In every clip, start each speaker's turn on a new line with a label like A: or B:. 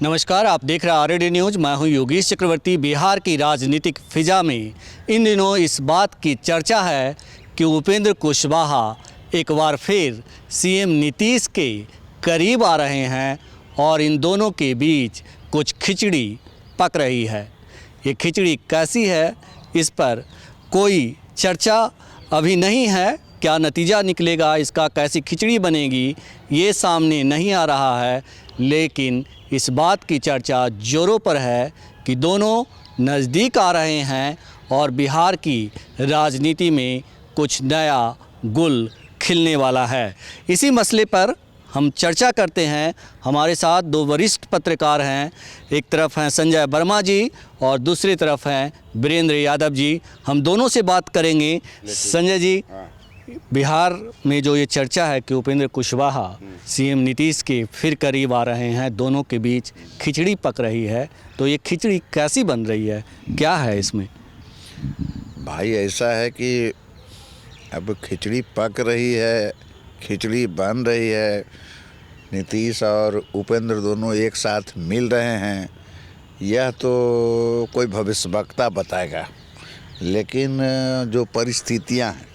A: नमस्कार, आप देख रहे हैं आरएडी न्यूज़। मैं हूं योगेश चक्रवर्ती। बिहार की राजनीतिक फिजा में इन दिनों इस बात की चर्चा है कि उपेंद्र कुशवाहा एक बार फिर सीएम नीतीश के करीब आ रहे हैं और इन दोनों के बीच कुछ खिचड़ी पक रही है। ये खिचड़ी कैसी है, इस पर कोई चर्चा अभी नहीं है। क्या नतीजा निकलेगा इसका, कैसी खिचड़ी बनेगी, ये सामने नहीं आ रहा है। लेकिन इस बात की चर्चा जोरों पर है कि दोनों नज़दीक आ रहे हैं और बिहार की राजनीति में कुछ नया गुल खिलने वाला है। इसी मसले पर हम चर्चा करते हैं। हमारे साथ दो वरिष्ठ पत्रकार हैं। एक तरफ हैं संजय वर्मा जी और दूसरी तरफ हैं वीरेंद्र यादव जी। हम दोनों से बात करेंगे। संजय जी, बिहार में जो ये चर्चा है कि उपेंद्र कुशवाहा सीएम नीतीश के फिर करीब आ रहे हैं, दोनों के बीच खिचड़ी पक रही है, तो ये खिचड़ी कैसी बन रही है, क्या है इसमें?
B: भाई ऐसा है कि अब खिचड़ी पक रही है, खिचड़ी बन रही है। नीतीश और उपेंद्र दोनों एक साथ मिल रहे हैं, यह तो कोई भविष्यवक्ता बताएगा। लेकिन जो परिस्थितियां हैं,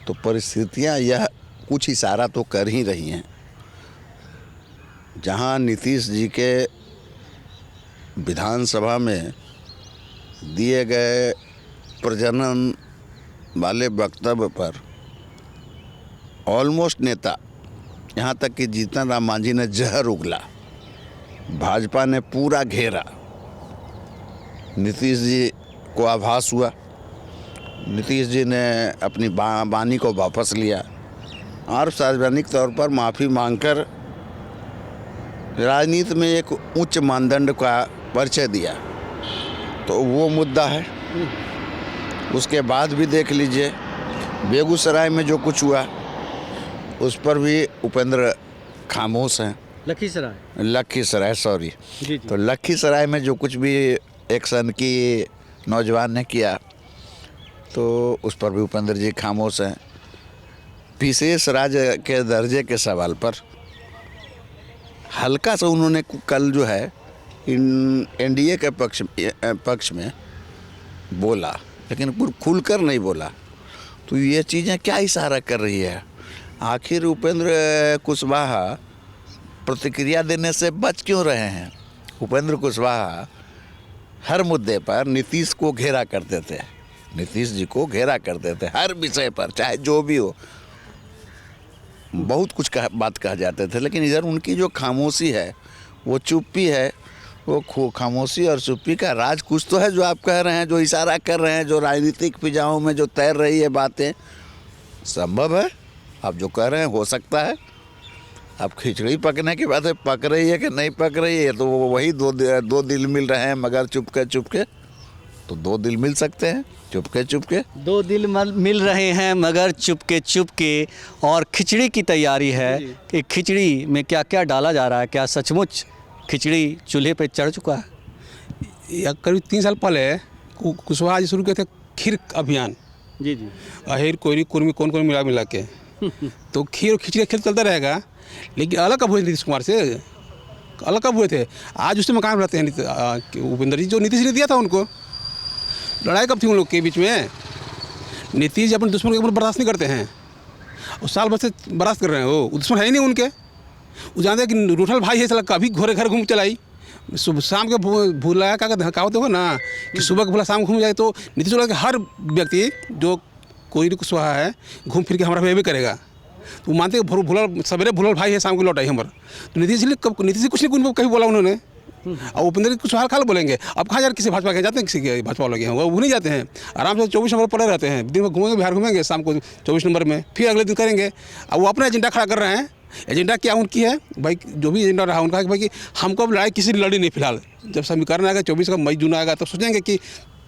B: तो परिस्थितियां यह कुछ इशारा तो कर ही रही हैं। जहां नीतीश जी के विधानसभा में दिए गए प्रजनन वाले वक्तव्य पर ऑलमोस्ट नेता, यहाँ तक कि जीतन राम मांझी ने जहर उगला, भाजपा ने पूरा घेरा। नीतीश जी को आभास हुआ, नीतीश जी ने अपनी वाणी को वापस लिया और सार्वजनिक तौर पर माफ़ी मांगकर राजनीति में एक उच्च मानदंड का परिचय दिया। तो वो मुद्दा है। उसके बाद भी देख लीजिए, बेगूसराय में जो कुछ हुआ उस पर भी उपेंद्र खामोश हैं। लखीसराय सॉरी। तो लखीसराय में जो कुछ भी एक्शन की नौजवान ने किया, तो उस पर भी उपेंद्र जी खामोश हैं। विशेष राज्य के दर्जे के सवाल पर हल्का सा उन्होंने कल जो है एनडीए के पक्ष में बोला, लेकिन खुलकर नहीं बोला। तो ये चीज़ें क्या इशारा कर रही है? आखिर उपेंद्र कुशवाहा प्रतिक्रिया देने से बच क्यों रहे हैं? उपेंद्र कुशवाहा हर मुद्दे पर नीतीश को घेरा करते थे, नीतीश जी को घेरा करते थे हर विषय पर, चाहे जो भी हो। बहुत कुछ बात कह जाते थे। लेकिन इधर उनकी जो खामोशी है, वो चुप्पी है, वो खामोशी और चुप्पी का राज कुछ तो है जो आप कह रहे हैं, जो इशारा कर रहे हैं, जो राजनीतिक फिजाओं में जो तैर रही है बातें। संभव है आप जो कह रहे हैं, हो सकता है। अब खिचड़ी पकने की बात है, पक रही है कि नहीं पक रही है, तो वही दो दिल मिल रहे हैं मगर चुपके। तो दो दिल मिल सकते हैं चुपके। दो दिल
A: मिल रहे हैं मगर चुपके। और खिचड़ी की तैयारी है कि खिचड़ी में क्या क्या डाला जा रहा है। क्या सचमुच खिचड़ी चूल्हे पे चढ़ चुका है?
C: करीब 3 साल पहले कुशवाहा जी शुरू किए थे खीर अभियान।
A: जी।
C: अहिर कोयरी कुर्मी कौन मिला के तो खीर और खिचड़ी खेल चलता रहेगा। लेकिन अलग कब हुए नीतीश कुमार से? अलग कब हुए थे? आज उससे मकान रहते हैं उपेंद्र जी। जो नीतीश ने दिया था उनको, लड़ाई कब थी उन लोग के बीच में? नीतीश जी अपने दुश्मन के ऊपर बर्दाश्त नहीं करते हैं, और साल भर से बर्दाश्त कर रहे हैं। वो दुश्मन है ही नहीं उनके। वो जानते हैं कि रूठल भाई है, चला कभी घोरे घर घूम चलाई, सुबह शाम के भूलाया का कहावत हो ना कि सुबह के भूला शाम घूम जाए। तो नीतीश के हर व्यक्ति जो कोई कुशवाहा है घूम फिर के हमारा भी करेगा। तो मानते हैं भूला सवेरे भूलल भाई है, शाम को लौटाई हमारा। तो नीतीश जी कुछ नहीं उनको कहीं बोला उन्होंने। और उपेंद्र कुशवाहा खाल बोलेंगे। अब कहाँ यार किसी भाजपा के जाते हैं, किसी के भाजपा वाले हैं वो नहीं जाते हैं। आराम से 24 नंबर पड़े रहते हैं, दिन में घूमेंगे, बिहार घूमेंगे, शाम को 24 नंबर में फिर अगले दिन करेंगे। अब वो अपना एजेंडा खड़ा कर रहे हैं। एजेंडा क्या उनकी है भाई? जो भी एजेंडा रहा उनका कि भाई कि हमको अब लड़ाई किसी लड़ी नहीं। फिलहाल जब समीकरण आएगा 24 का मई जून आएगा, तो सोचेंगे कि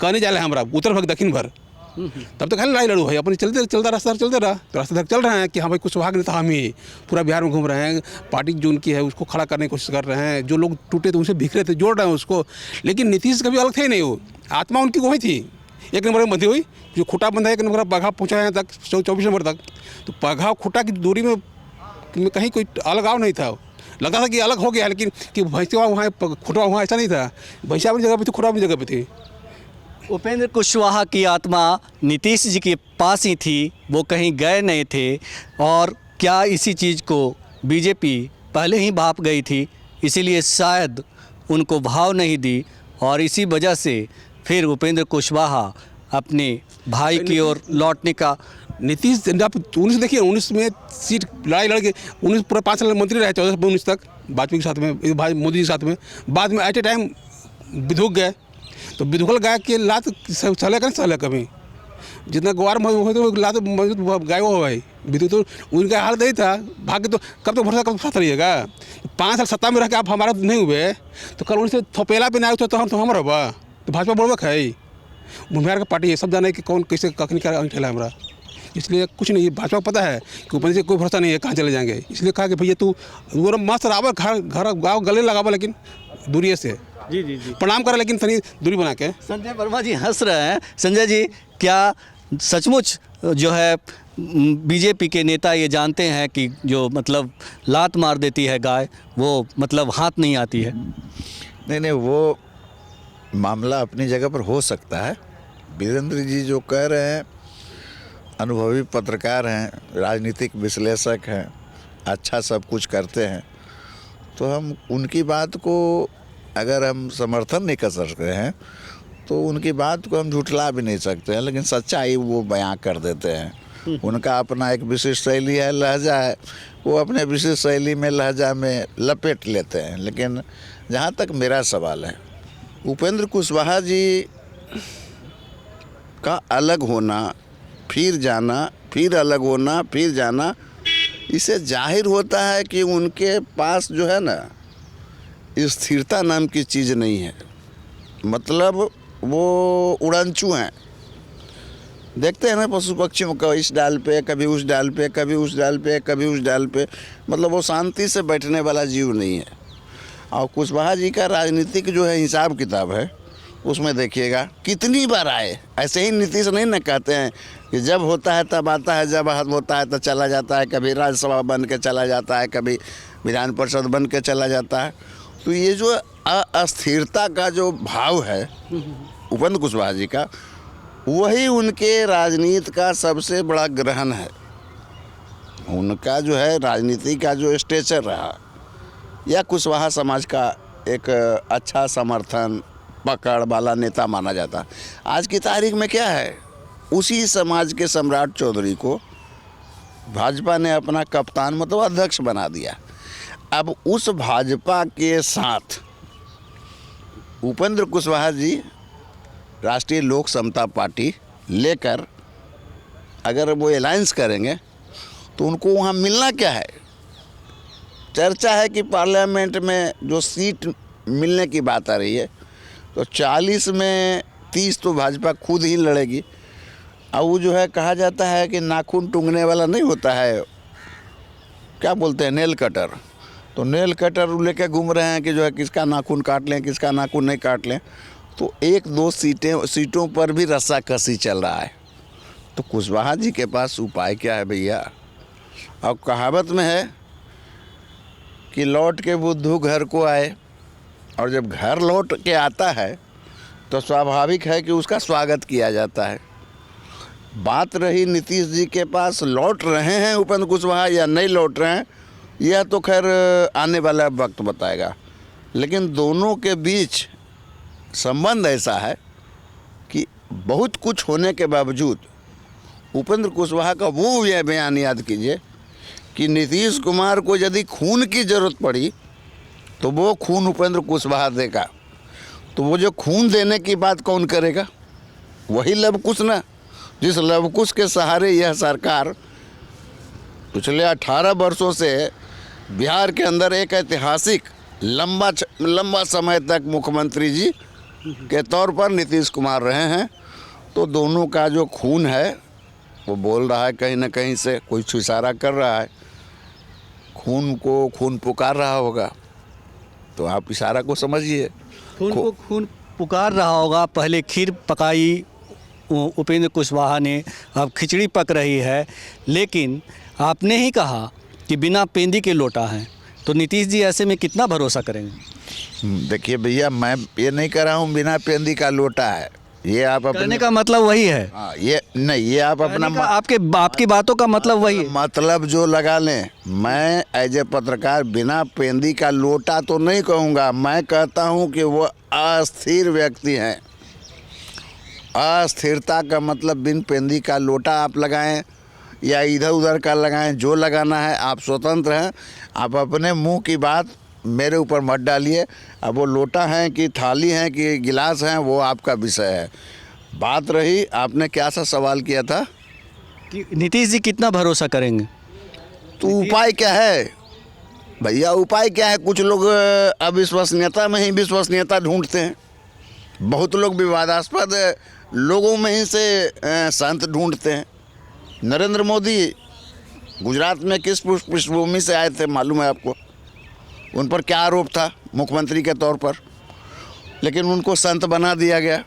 C: कहने जा रहे हैं हमारा उत्तर भर दक्षिण भर, तब तक लड़ाई लड़ू भाई। अपनी चलता रास्ता चलते रहा, तो रास्ते तक चल रहे हैं कि हाँ भाई कुशवाहा के नेता हम ही पूरा बिहार में घूम रहे हैं। पार्टी जो उनकी है उसको खड़ा करने की कोशिश कर रहे हैं। जो लोग टूटे थे उनसे बिखरे थे, जोड़ रहे हैं उसको। लेकिन नीतीश कभी अलग थे नहीं। वो आत्मा उनकी वही थी, एक नंबर में बंधी हुई। जो खुटा बंधा है, एक नंबर पघा पहुँचा है तक 24 नंबर तक। तो पघा खुटा की दूरी में कहीं कोई अलगाव नहीं था। लगता था कि अलग हो गया, लेकिन कि भैंसिया वहाँ खुटवा वहाँ ऐसा नहीं था। भैंसिया अपनी जगह पे थी, खुटवा अपनी जगह पे थी।
A: उपेंद्र कुशवाहा की आत्मा नीतीश जी के पास ही थी, वो कहीं गए नहीं थे। और क्या इसी चीज़ को बीजेपी पहले ही भाप गई थी, इसीलिए शायद उनको भाव नहीं दी और इसी वजह से फिर उपेंद्र कुशवाहा अपने भाई की ओर लौटने का।
C: नीतीश आप 19 देखिए, 19 में सीट लड़ाई लड़ के 19 पूरा 5 साल मंत्री रहे, 14 से 19 तक वाजपेयी के साथ में, भाई मोदी जी के साथ में। बाद में एट ए टाइम विधुक गए, तो विधुकल गाय के लात सहले का नहीं सहले कभी, जितना गुआर हो तो लात मजबूत गाय हो भाई। विधुक तो उनका हाल नहीं था, भाग्य तो कब तक भरोसा, कब साथ रहिएगा। 5 साल सत्ता में रह के आप हमारा नहीं हुए, तो कल उनसे थपेला पे नहीं तो हम तो हमारा हुआ, तो भाजपा बोलबक है बिहार का पार्टी है, सब जाने कि कौन कैसे कखनी क्या ठेला हमारा। इसलिए कुछ नहीं, भाजपा को पता है कि ऊपर से कोई भरोसा नहीं है कहाँ चले जाएंगे, इसलिए कहा कि भैया तू वो मस्त रावर घर गाँव गले लगावा, लेकिन दूरिये से
A: जी जी जी
C: प्रणाम करें, लेकिन तनी दूरी बना के।
A: संजय वर्मा जी हंस रहे हैं। संजय जी, क्या सचमुच जो है बीजेपी के नेता ये जानते हैं कि जो मतलब लात मार देती है गाय, वो मतलब हाथ नहीं आती है?
B: नहीं नहीं, वो मामला अपनी जगह पर हो सकता है। वीरेंद्र जी जो कह रहे हैं, अनुभवी पत्रकार हैं, राजनीतिक विश्लेषक हैं, अच्छा सब कुछ करते हैं, तो हम उनकी बात को अगर हम समर्थन नहीं कर सकते हैं तो उनकी बात को हम झुठला भी नहीं सकते हैं, लेकिन सच्चाई वो बयां कर देते हैं। उनका अपना एक विशिष्ट शैली है, लहजा है, वो अपने विशिष्ट शैली में लहजा में लपेट लेते हैं। लेकिन जहाँ तक मेरा सवाल है, उपेंद्र कुशवाहा जी का अलग होना, फिर जाना, फिर अलग होना, फिर जाना, इससे जाहिर होता है कि उनके पास जो है ना, स्थिरता नाम की चीज़ नहीं है। मतलब वो उड़नचू हैं। देखते हैं ना पशु पक्षियों का, इस डाल पे कभी उस डाल पे, कभी उस डाल पे, कभी उस डाल पे, मतलब वो शांति से बैठने वाला जीव नहीं है। और कुशवाहा जी का राजनीतिक जो है हिसाब किताब है, उसमें देखिएगा कितनी बार आए। ऐसे ही नीतीश नहीं न कहते हैं कि जब होता है तब आता है, जब होता है तो चला जाता है, कभी राज्यसभा बन के चला जाता है, कभी विधान परिषद बन के चला जाता है। तो ये जो अस्थिरता का जो भाव है उपेंद्र कुशवाहा जी का, वही उनके राजनीति का सबसे बड़ा ग्रहण है। उनका जो है राजनीति का जो स्टेचर रहा, या कुशवाहा समाज का एक अच्छा समर्थन पकड़ वाला नेता माना जाता। आज की तारीख में क्या है, उसी समाज के सम्राट चौधरी को भाजपा ने अपना कप्तान मतलब अध्यक्ष बना दिया। अब उस भाजपा के साथ उपेंद्र कुशवाहा जी राष्ट्रीय लोक समता पार्टी लेकर अगर वो अलायंस करेंगे तो उनको वहाँ मिलना क्या है। चर्चा है कि पार्लियामेंट में जो सीट मिलने की बात आ रही है, तो 40 में 30 तो भाजपा खुद ही लड़ेगी। और वो जो है कहा जाता है कि नाखून टूंगने वाला नहीं होता है, क्या बोलते हैं, नेल कटर, तो नेल कटर लेके घूम रहे हैं कि जो है किसका नाखून काट लें, किसका नाखून नहीं काट लें। तो 1-2 सीटों पर भी रस्साकसी चल रहा है। तो कुशवाहा जी के पास उपाय क्या है भैया। और कहावत में है कि लौट के बुद्धू घर को आए, और जब घर लौट के आता है तो स्वाभाविक है कि उसका स्वागत किया जाता है। बात रही नीतीश जी के पास लौट रहे हैं उपेंद्र कुशवाहा या नहीं लौट रहे हैं, यह तो खैर आने वाला वक्त बताएगा। लेकिन दोनों के बीच संबंध ऐसा है कि बहुत कुछ होने के बावजूद उपेंद्र कुशवाहा का वो यह बयान याद कीजिए कि नीतीश कुमार को यदि खून की ज़रूरत पड़ी तो वो खून उपेंद्र कुशवाहा देगा। तो वो जो खून देने की बात कौन करेगा, वही लवकुश ना, जिस लवकुश के सहारे यह सरकार पिछले 18 वर्षों से बिहार के अंदर एक ऐतिहासिक लंबा समय तक मुख्यमंत्री जी के तौर पर नीतीश कुमार रहे हैं। तो दोनों का जो खून है वो बोल रहा है, कहीं ना कहीं से कोई इशारा कर रहा है, खून को खून पुकार रहा होगा। तो आप इशारा को समझिए,
A: खून को खून पुकार रहा होगा। पहले खीर पकाई उपेंद्र कुशवाहा ने, अब खिचड़ी पक रही है। लेकिन आपने ही कहा कि बिना पेंदी के लोटा है, तो नीतीश जी ऐसे में कितना भरोसा करेंगे?
B: देखिए भैया, मैं ये नहीं कर रहा हूँ बिना पेंदी का लोटा है, ये आप
A: कहने
B: अपने
A: का मतलब वही है।
B: हाँ, ये नहीं, ये आप अपना
A: कहने का आपकी बातों का मतलब वही है।
B: मतलब जो लगा लें। मैं एज ए पत्रकार बिना पेंदी का लोटा तो नहीं कहूँगा, मैं कहता हूँ कि वो अस्थिर व्यक्ति हैं। अस्थिरता का मतलब बिन पेंदी का लोटा आप लगाएं या इधर उधर का लगाएं, जो लगाना है आप स्वतंत्र हैं। आप अपने मुंह की बात मेरे ऊपर मत डालिए। अब वो लोटा है कि थाली है कि गिलास है, वो आपका विषय है। बात रही, आपने क्या सा सवाल किया था
A: कि नीतीश जी कितना भरोसा करेंगे?
B: तो उपाय क्या है भैया? उपाय क्या है? कुछ लोग अविश्वसनीयता में ही विश्वसनीयता ढूंढते हैं। बहुत लोग विवादास्पद लोगों में ही से संत ढूंढते हैं। नरेंद्र मोदी गुजरात में किस पृष्ठभूमि से आए थे मालूम है आपको? उन पर क्या आरोप था मुख्यमंत्री के तौर पर, लेकिन उनको संत बना दिया गया।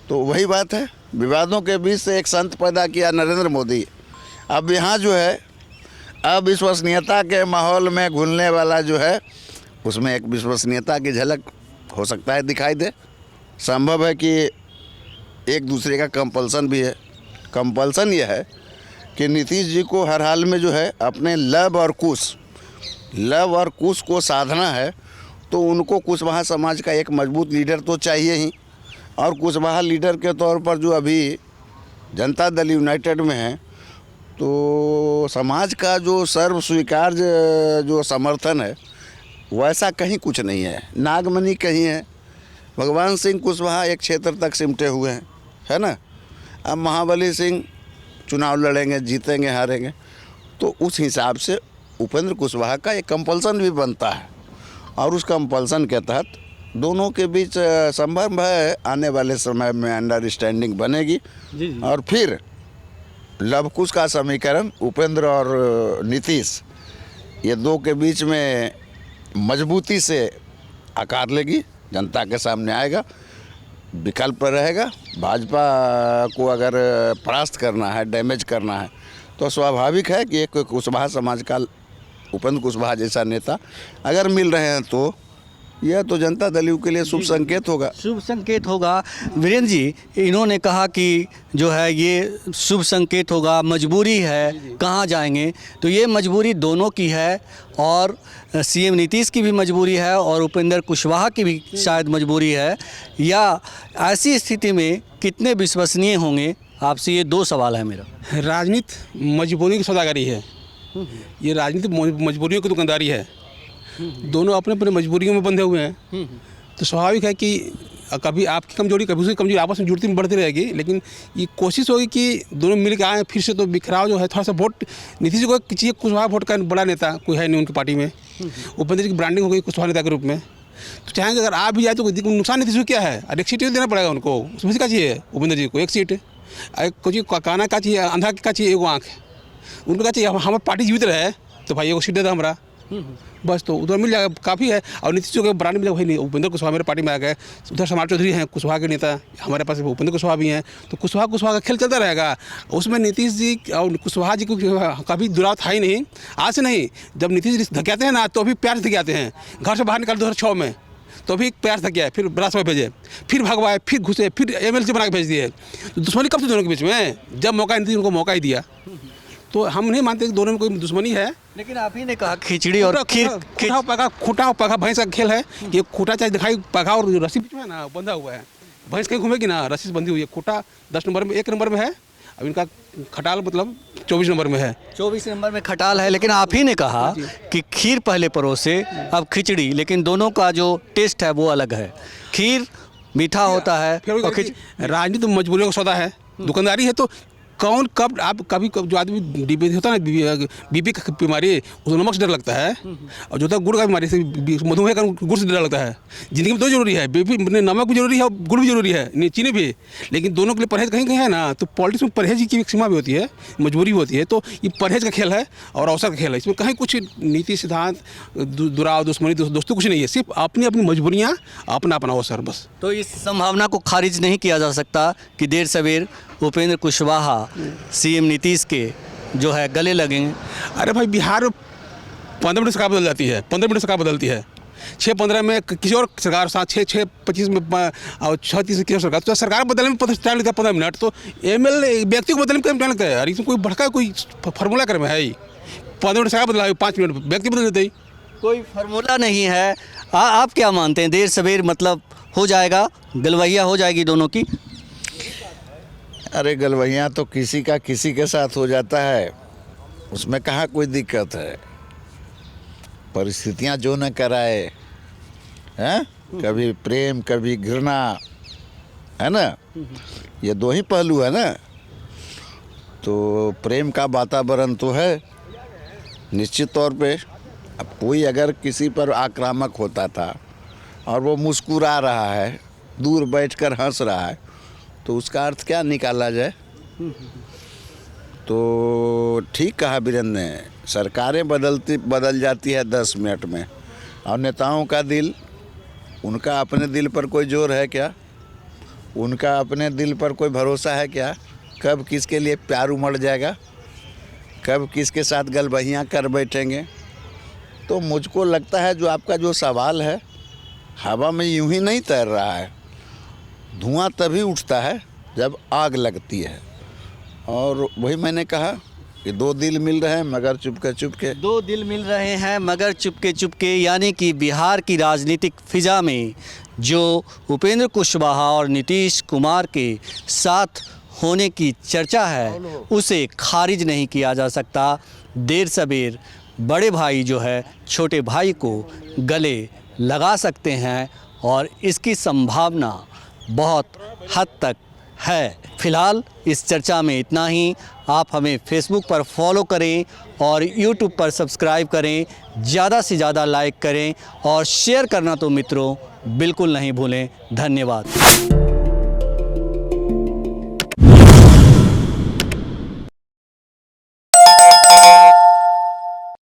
B: तो वही बात है, विवादों के बीच से एक संत पैदा किया नरेंद्र मोदी। अब यहाँ जो है अविश्वसनीयता के माहौल में घुलने वाला जो है, उसमें एक विश्वसनीयता की झलक हो सकता है दिखाई दे। संभव है कि एक दूसरे का कंपल्सन भी है। कंपल्सन यह है कि नीतीश जी को हर हाल में जो है अपने लव और कुश को साधना है। तो उनको कुशवाहा समाज का एक मजबूत लीडर तो चाहिए ही, और कुशवाहा लीडर के तौर पर जो अभी जनता दल यूनाइटेड में है, तो समाज का जो सर्व स्वीकार्य जो समर्थन है वैसा कहीं कुछ नहीं है। नागमणि कहीं है, भगवान सिंह कुशवाहा एक क्षेत्र तक सिमटे हुए हैं, है ना। अब महाबली सिंह चुनाव लड़ेंगे, जीतेंगे, हारेंगे, तो उस हिसाब से उपेंद्र कुशवाहा का एक कंपल्सन भी बनता है, और उस कंपल्सन के तहत दोनों के बीच संभव है आने वाले समय में अंडरस्टैंडिंग बनेगी। और फिर लव कुश का समीकरण उपेंद्र और नीतीश, ये दो के बीच में मजबूती से आकार लेगी, जनता के सामने आएगा। विकल्प रहेगा, भाजपा को अगर परास्त करना है, डैमेज करना है, तो स्वाभाविक है कि एक कुशवाहा समाज का उपेंद्र कुशवाहा जैसा नेता अगर मिल रहे हैं, तो यह तो जनता दल के लिए शुभ संकेत होगा।
A: शुभ संकेत होगा। वीरेंद्र जी, इन्होंने कहा कि जो है ये शुभ संकेत होगा, मजबूरी है, कहाँ जाएंगे? तो ये मजबूरी दोनों की है, और सीएम नीतीश की भी मजबूरी है और उपेंद्र कुशवाहा की भी शायद मजबूरी है। या ऐसी स्थिति में कितने विश्वसनीय होंगे? आपसे ये दो सवाल है मेरा।
C: राजनीति मजबूरी की सौदागरी है, ये राजनीति मजबूरियों की दुकानदारी है। दोनों अपने अपने मजबूरियों में बंधे हुए हैं। तो स्वाभाविक है कि कभी आपकी कमजोरी कभी उसकी कमजोरी आपस में जुड़ती बढ़ती रहेगी, लेकिन ये कोशिश होगी कि दोनों मिल के आए फिर से। तो बिखराव जो है थोड़ा सा वोट नीतीश जी को चाहिए, कुशवाहा वोट का बड़ा नेता कोई है नहीं उनकी पार्टी में। उपेंद्र जी की ब्रांडिंग हो गई कुशवाहा नेता के रूप में, तो चाहेंगे अगर आप भी जाए तो नुकसान नीतीश को क्या है? और एक सीट देना पड़ेगा उनको, उसमें से क्या चाहिए उपेंद्र जी को? एक सीट। कुछ काना का चाहिए, अंधा का चाहिए, एगो आँख। उनको क्या चाहिए? हमारी पार्टी जीवित रहे तो भाई एगो सीट दे दो हमारा, बस। तो उधर मिल जाएगा, काफ़ी है। और नीतीश जी को ब्रांड मिलेगा, भाई नहीं उपेंद्र कुशवाहा मेरे पार्टी में आ गए। उधर समार चौधरी हैं कुशवाहा के नेता, हमारे पास उपेंद्र कुशवाहा भी हैं, तो कुशवाहा का खेल चलता रहेगा। उसमें नीतीश जी और कुशवाहा जी को कभी दुराव था ही नहीं। आज से नहीं, जब नीतीश जी धकेलते हैं ना, तो भी प्यार से धकेलते हैं। घर से बाहर निकाल 2006 में तो भी प्यार से किया, फिर राजसभा भेजे, फिर भगवाए, फिर घुसे, फिर एमएलसी बना के भेज दिए। तो दुश्मनी कब थी दोनों के बीच में? जब मौका नहीं, उनको मौका ही दिया। तो हम नहीं मानते कि दोनों में कोई दुश्मनी है।
A: लेकिन आप ही ने कहा खिचड़ी और खीर,
C: खूटा पका भैंस का खेल है। ये खूटा चाहे दिखाई पका, और रस्सी बीच में है ना बंधा हुआ है, भैंस कहीं घूमेगी ना, रस्सी से बंधी हुई है। खूटा 10 नंबर में, 1 नंबर में है। अब इनका खटाल मतलब 24 नंबर में है।
A: 24 नंबर में खटाल है। लेकिन आप ही ने कहा कि खीर पहले परोसे, अब खिचड़ी, लेकिन दोनों का जो टेस्ट है वो अलग है। खीर मीठा होता है और
C: राजनीति तो मजबूरियों का सौदा है, दुकानदारी है। तो कौन कब आप कभी जो आदमी बीपी होता है ना, बीपी का बीमारी, उसको नमक से डर लगता है। और जो होता है गुड़ का बीमारी से, मधुमेह का गुड़ से डर लगता है। जिंदगी में दो जरूरी है, बीपी नमक भी जरूरी है और गुड़ भी जरूरी है, चीनी भी। लेकिन दोनों के लिए परहेज कहीं कहीं है ना। तो पॉलिटिक्स में परहेज की एक सीमा भी होती है, मजबूरी भी होती है। तो ये परहेज का खेल है और अवसर का खेल है। इसमें कहीं कुछ नीति सिद्धांत दुराव दुश्मनी दोस्तों कुछ नहीं है, सिर्फ अपनी अपनी मजबूरियाँ, अपना अपना अवसर, बस।
A: तो इस संभावना को खारिज नहीं किया जा सकता कि देर सवेर उपेंद्र कुशवाहा सीएम नीतीश के जो है गले लगेंगे।
C: अरे भाई, बिहार 15 मिनट सरकार बदल जाती है, 15 मिनट सरकार बदलती है। 6-15 में किसी और सरकार, 6-25 में और 36 की सरकार, तो सरकार बदलने में टाइम लगता है 15 मिनट, तो MLA व्यक्ति को बदलने में टाइम लगता है यार। इसमें कोई भड़का कोई फार्मूला कर में है ही। 15 मिनट सरकार बदला, 5 मिनट व्यक्ति बदल देते ही।
A: कोई फार्मूला नहीं है। आप क्या मानते हैं, देर सवेर मतलब हो जाएगा, गलवैया हो जाएगी दोनों की?
B: अरे गलवैया तो किसी का किसी के साथ हो जाता है, उसमें कहाँ कोई दिक्कत है। परिस्थितियाँ जो न कराए हैं, कभी प्रेम कभी घृणा, है ना, ये दो ही पहलू है ना। तो प्रेम का वातावरण तो है निश्चित तौर पे। अब कोई अगर किसी पर आक्रामक होता था और वो मुस्कुरा रहा है, दूर बैठकर हंस रहा है, तो उसका अर्थ क्या निकाला जाए? तो ठीक कहा वीरेंद्र ने, सरकारें बदल जाती है 10 मिनट में, और नेताओं का दिल, उनका अपने दिल पर कोई जोर है क्या? उनका अपने दिल पर कोई भरोसा है क्या? कब किसके लिए प्यार उमड़ जाएगा, कब किसके साथ गलबहियाँ कर बैठेंगे? तो मुझको लगता है जो आपका जो सवाल है, हवा में यूं ही नहीं तैर रहा है। धुआं तभी उठता है जब आग लगती है। और वही मैंने कहा कि दो दिल मिल रहे हैं मगर चुपके चुपके।
A: दो दिल मिल रहे हैं मगर चुपके चुपके, यानी कि बिहार की राजनीतिक फिजा में जो उपेंद्र कुशवाहा और नीतीश कुमार के साथ होने की चर्चा है, उसे खारिज नहीं किया जा सकता। देर सबेर बड़े भाई जो है छोटे भाई को गले लगा सकते हैं, और इसकी संभावना बहुत हद तक है। फिलहाल इस चर्चा में इतना ही। आप हमें फेसबुक पर फॉलो करें और यूट्यूब पर सब्सक्राइब करें, ज़्यादा से ज़्यादा लाइक करें और शेयर करना तो मित्रों बिल्कुल नहीं भूलें। धन्यवाद।